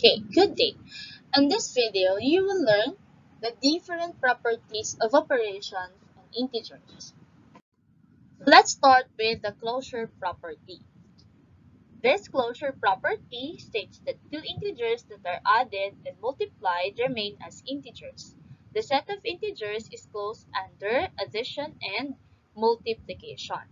Okay, good day. In this video, you will learn the different properties of operations on integers. Let's start with the closure property. This closure property states that two integers that are added and multiplied remain as integers. The set of integers is closed under addition and multiplication.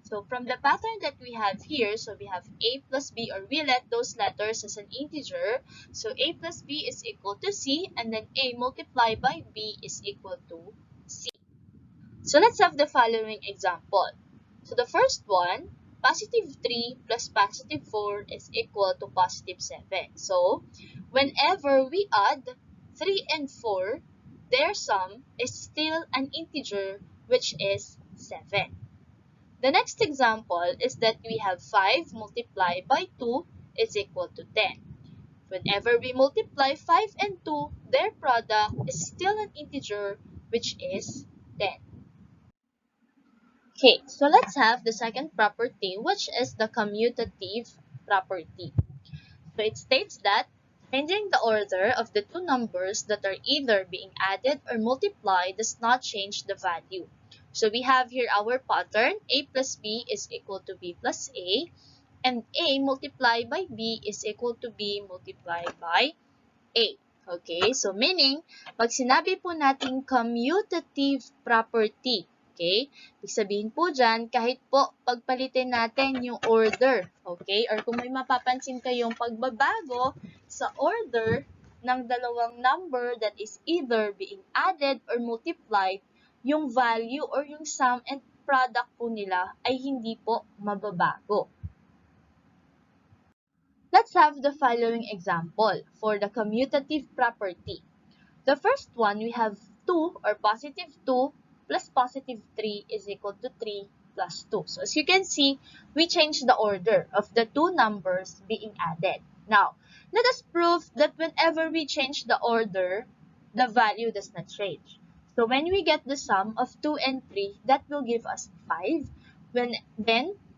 So from the pattern that we have here, so we have a plus b, or we let those letters as an integer. So a plus b is equal to c, and then a multiplied by b is equal to c. So let's have the following example. So the first one, positive 3 plus positive 4 is equal to positive 7. So whenever we add 3 and 4, their sum is still an integer, which is 7. The next example is that we have 5 multiplied by 2 is equal to 10. Whenever we multiply 5 and 2, their product is still an integer, which is 10. Okay, so let's have the second property, which is the commutative property. So it states that changing the order of the two numbers that are either being added or multiplied does not change the value. So we have here our pattern, a plus b is equal to b plus a, and a multiplied by b is equal to b multiplied by a. Okay, so meaning, pag sinabi po natin commutative property, okay, ibig sabihin po dyan, kahit po pagpalitin natin yung order, okay, or kung may mapapansin kayong pagbabago sa order ng dalawang number that is either being added or multiplied, yung value or yung sum and product po nila ay hindi po mababago. Let's have the following example for the commutative property. The first one, we have 2 or positive 2 plus positive 3 is equal to 3 plus 2. So as you can see, we change the order of the two numbers being added. Now, let us prove that whenever we change the order, the value does not change. So when we get the sum of 2 and 3, that will give us 5.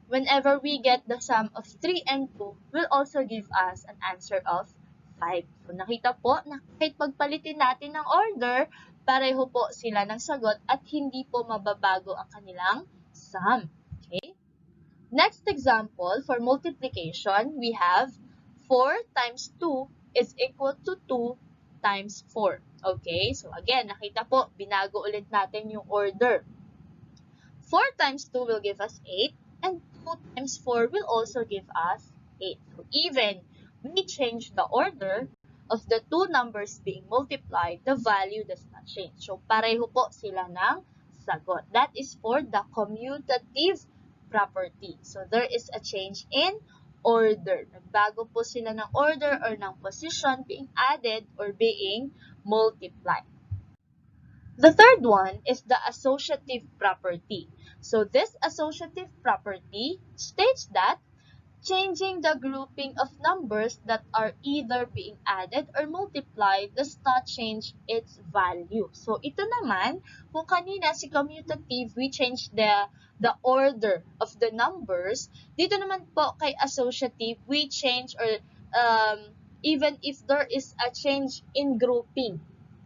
Whenever we get the sum of 3 and 2, will also give us an answer of 5. So, nakita po na kahit pagpalitin natin ng order, pareho po sila ng sagot at hindi po mababago ang kanilang sum. Okay? Next example, for multiplication, we have 4 times 2 is equal to 2 times 4. Okay? So, again, nakita po, binago ulit natin yung order. 4 times 2 will give us 8, and 2 times 4 will also give us 8. So even we change the order of the two numbers being multiplied, the value does not change. So pareho po sila ng sagot. That is for the commutative property. So there is a change in order. Nagbago po sila ng order or ng position being added or being multiplied. The third one is the associative property. So this associative property states that changing the grouping of numbers that are either being added or multiplied does not change its value. So ito naman, kung kanina si commutative, we change the order of the numbers, dito naman po kay associative, we change or even if there is a change in grouping,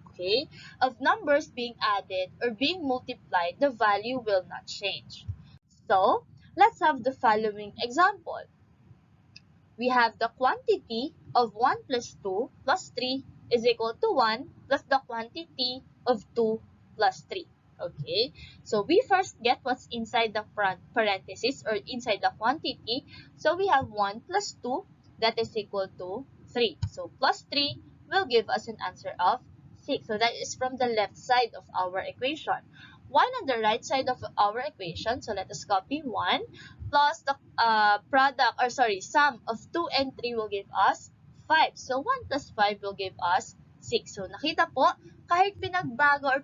okay, of numbers being added or being multiplied, the value will not change. So, let's have the following example. We have the quantity of 1 plus 2 plus 3 is equal to 1 plus the quantity of 2 plus 3. Okay, so we first get what's inside the parenthesis or inside the quantity. So we have 1 plus 2, that is equal to 3. So plus 3 will give us an answer of 6. So that is from the left side of our equation. 1 on the right side of our equation, so let us copy 1 plus the sum of 2 and 3 will give us 5. So 1 plus 5 will give us 6. So nakita po, kahit pinagbago or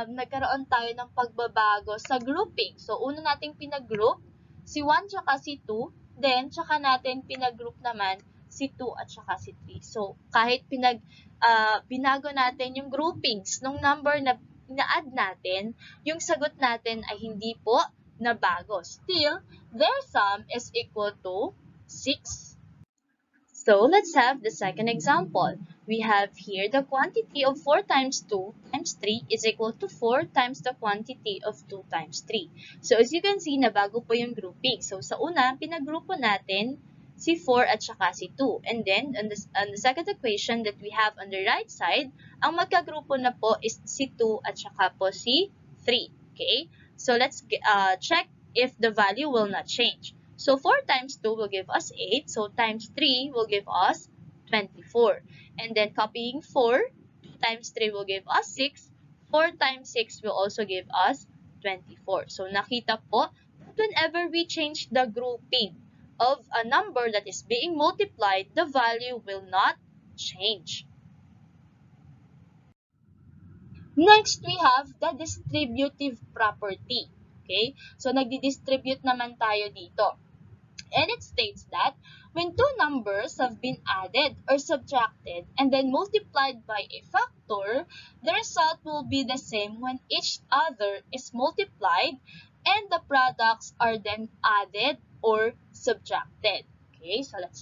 nagkaroon tayo ng pagbabago sa grouping. So una nating pinag-group si 1 tsaka si 2, then tsaka natin pinag-group naman si 2 at saka si 3. So kahit binago natin yung groupings ng number na ina-add natin, yung sagot natin ay hindi po nabago. Still, their sum is equal to 6. So let's have the second example. We have here the quantity of 4 times 2 times 3 is equal to 4 times the quantity of 2 times 3. So as you can see, nabago po yung grouping. So sa una, pinagrupo natin si 4 at saka si 2. And then, on the second equation that we have on the right side, ang magkagrupo na po is si 2 at saka po si 3. Okay? So let's check if the value will not change. So 4 times 2 will give us 8. So times 3 will give us 24. And then copying 4, 2 times 3 will give us 6. 4 times 6 will also give us 24. So nakita po that whenever we change the grouping of a number that is being multiplied, the value will not change. Next, we have the distributive property. Okay? So nagdi-distribute naman tayo dito. And it states that when two numbers have been added or subtracted and then multiplied by a factor, the result will be the same when each other is multiplied and the products are then added or subtracted. Okay, so let's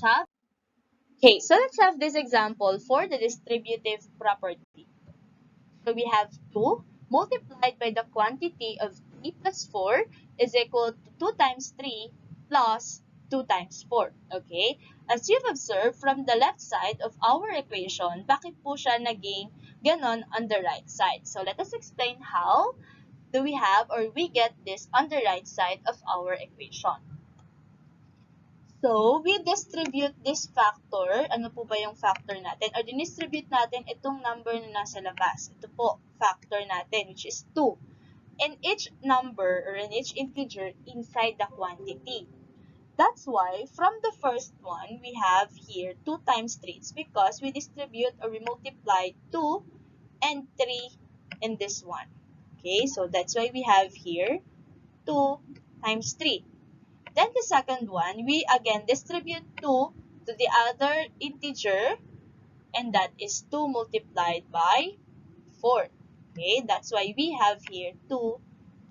have this example for the distributive property. So we have 2 multiplied by the quantity of 3 plus 4 is equal to 2 times 3 plus 2 times 4. Okay? As you've observed from the left side of our equation, bakit po siya naging ganon on the right side? So let us explain how do we have or we get this on the right side of our equation. So, we distribute this factor. Ano po ba yung factor natin? Or dinistribute natin itong number na nasa labas. Ito po, factor natin, which is 2. And each number or in each integer inside the quantity. That's why, from the first one, we have here 2 times 3. It's because we distribute or we multiply 2 and 3 in this one. Okay, so that's why we have here 2 times 3. Then the second one, we again distribute 2 to the other integer, and that is 2 multiplied by 4. Okay, that's why we have here 2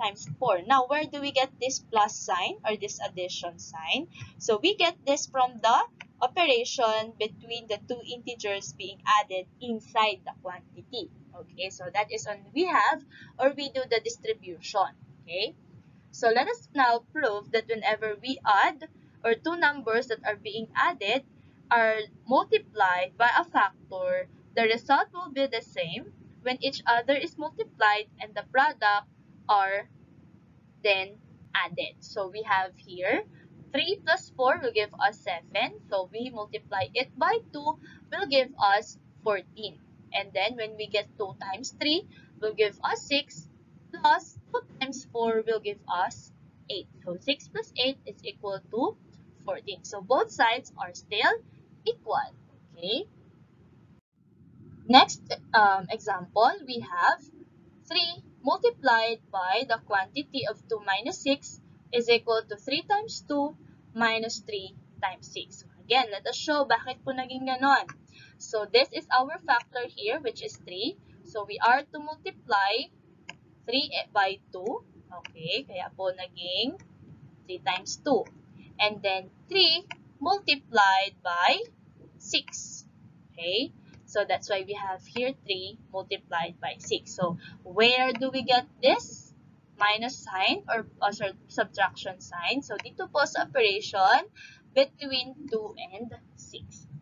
times 4. Now, where do we get this plus sign or this addition sign? So, we get this from the operation between the two integers being added inside the quantity. Okay, so that is when we have or we do the distribution. Okay. So let us now prove that whenever we add or two numbers that are being added are multiplied by a factor, the result will be the same when each other is multiplied and the product are then added. So we have here 3 plus 4 will give us 7. So we multiply it by 2 will give us 14. And then when we get 2 times 3 will give us 6 plus 2 times 4 will give us 8. So 6 plus 8 is equal to 14. So both sides are still equal. Okay. Next example, we have 3 multiplied by the quantity of 2 minus 6 is equal to 3 times 2 minus 3 times 6. So again, let us show bakit po naging ganon. So this is our factor here, which is 3. So we are to multiply 3 by 2. Okay, kaya po naging 3 times 2. And then 3 multiplied by 6. Okay, so that's why we have here 3 multiplied by 6. So where do we get this minus sign or subtraction sign? So dito po sa operation between 2 and 6.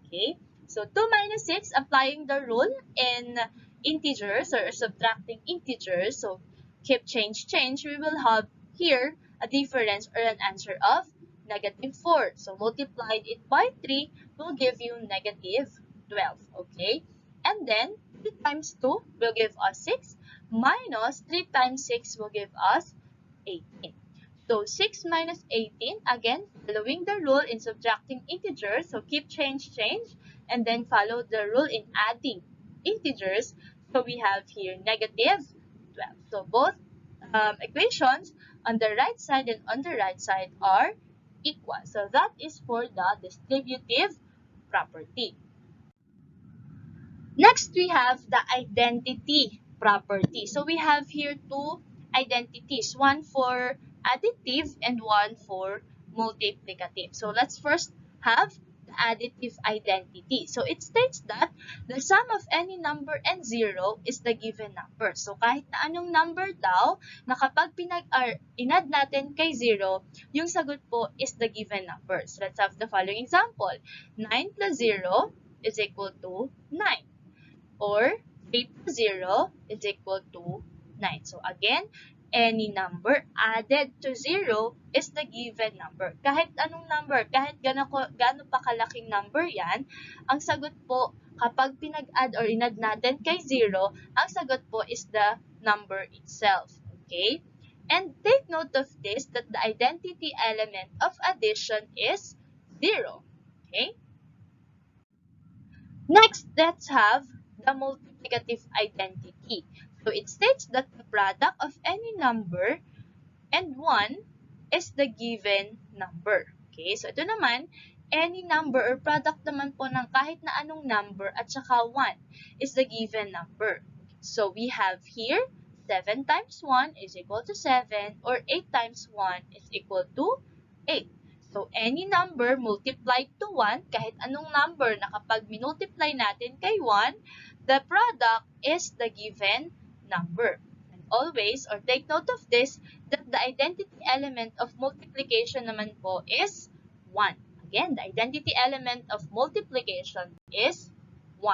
Okay, so 2 minus 6, applying the rule in integers or subtracting integers. So keep change, we will have here a difference or an answer of negative 4. So multiplied it by 3 will give you negative 12. Okay? And then 3 times 2 will give us 6 minus 3 times 6 will give us 18. So 6 minus 18, again, following the rule in subtracting integers. So keep change, and then follow the rule in adding integers. So we have here negative 12. So both equations on the right side and on the right side are equal. So that is for the distributive property. Next, we have the identity property. So we have here two identities, one for additive and one for multiplicative. So let's first have the additive identity. So it states that the sum of any number and 0 is the given number. So kahit na anong number daw, na kapag inad natin kay 0, yung sagot po is the given number. So let's have the following example. 9 plus 0 is equal to 9. Or 3 plus 0 is equal to 9. So again, any number added to 0 is the given number. Kahit anong number, kahit gaano pa kalaking number yan, ang sagot po, kapag pinag-add or inad natin kay 0, ang sagot po is the number itself. Okay? And take note of this, that the identity element of addition is 0. Okay? Next, let's have the multiplicative identity. So it states that the product of any number and 1 is the given number. Okay, so ito naman, any number or product naman po ng kahit na anong number at saka 1 is the given number. So we have here 7 times 1 is equal to 7 or 8 times 1 is equal to 8. So, any number multiplied to 1, kahit anong number na kapag minultiply natin kay 1, the product is the given number. And always, or take note of this, that the identity element of multiplication naman po is 1. Again, the identity element of multiplication is 1.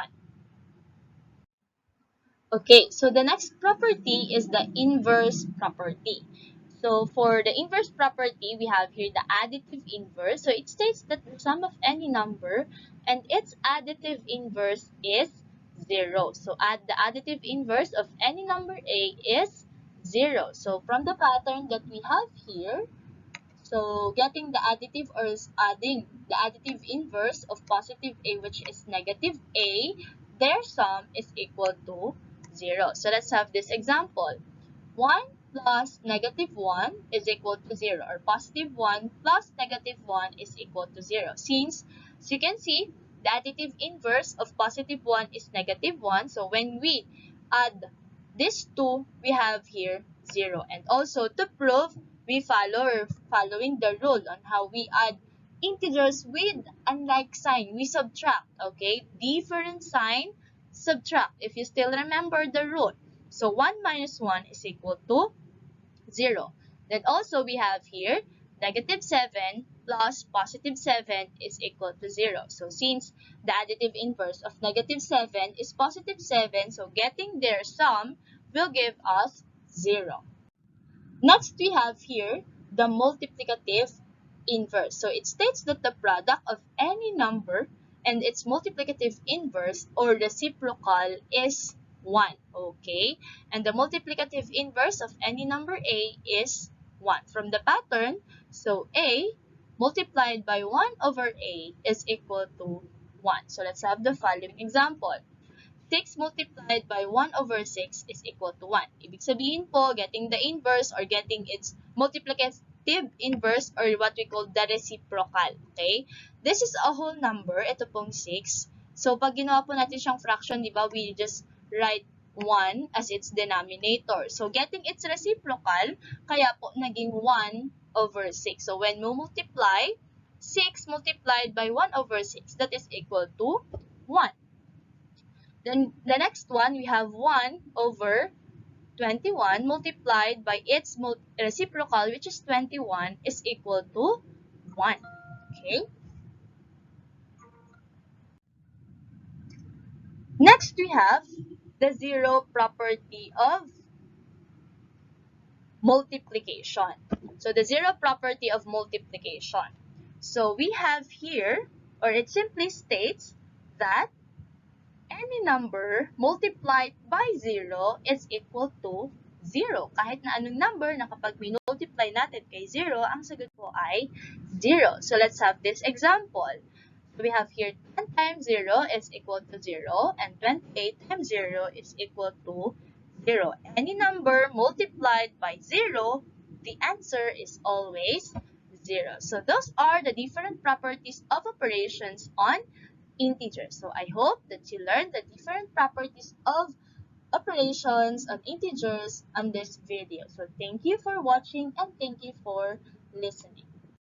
Okay, so the next property is the inverse property. So for the inverse property, we have here the additive inverse. So it states that the sum of any number and its additive inverse is 0. So add the additive inverse of any number A is 0. So from the pattern that we have here, so getting the additive or adding the additive inverse of positive A, which is negative A, their sum is equal to 0. So let's have this example. 1 plus negative 1 is equal to 0, or positive 1 plus negative 1 is equal to 0. Since, as you can see, the additive inverse of positive 1 is negative 1. So when we add these two, we have here 0. And also to prove, we following the rule on how we add integers with unlike sign. We subtract, okay? Different sign, subtract. If you still remember the rule. So 1 minus 1 is equal to 0. Then also we have here negative 7 plus positive 7 is equal to 0. So since the additive inverse of negative 7 is positive 7, so getting their sum will give us 0. Next we have here the multiplicative inverse. So it states that the product of any number and its multiplicative inverse or reciprocal is 1, okay? And the multiplicative inverse of any number A is 1. From the pattern, so A multiplied by 1 over A is equal to 1. So let's have the following example. 6 multiplied by 1 over 6 is equal to 1. Ibig sabihin po, getting the inverse or getting its multiplicative inverse or what we call the reciprocal, okay? This is a whole number, ito pong 6. So pag ginawa po natin siyang fraction, di ba, we just write 1 as its denominator. So, getting its reciprocal, kaya po naging 1 over 6. So, when we multiply, 6 multiplied by 1 over 6, that is equal to 1. Then, the next one, we have 1 over 21 multiplied by its reciprocal, which is 21, is equal to 1. Okay? Next, we have the zero property of multiplication. So, the zero property of multiplication. So, we have here, or it simply states that any number multiplied by 0 is equal to 0. Kahit na anong number na kapag minultiply natin kay 0, ang sagot po ay 0. So, let's have this example. So, we have here 10 times 0 is equal to 0 and 28 times 0 is equal to 0. Any number multiplied by 0, the answer is always 0. So, those are the different properties of operations on integers. So, I hope that you learned the different properties of operations on integers on this video. So, thank you for watching and thank you for listening.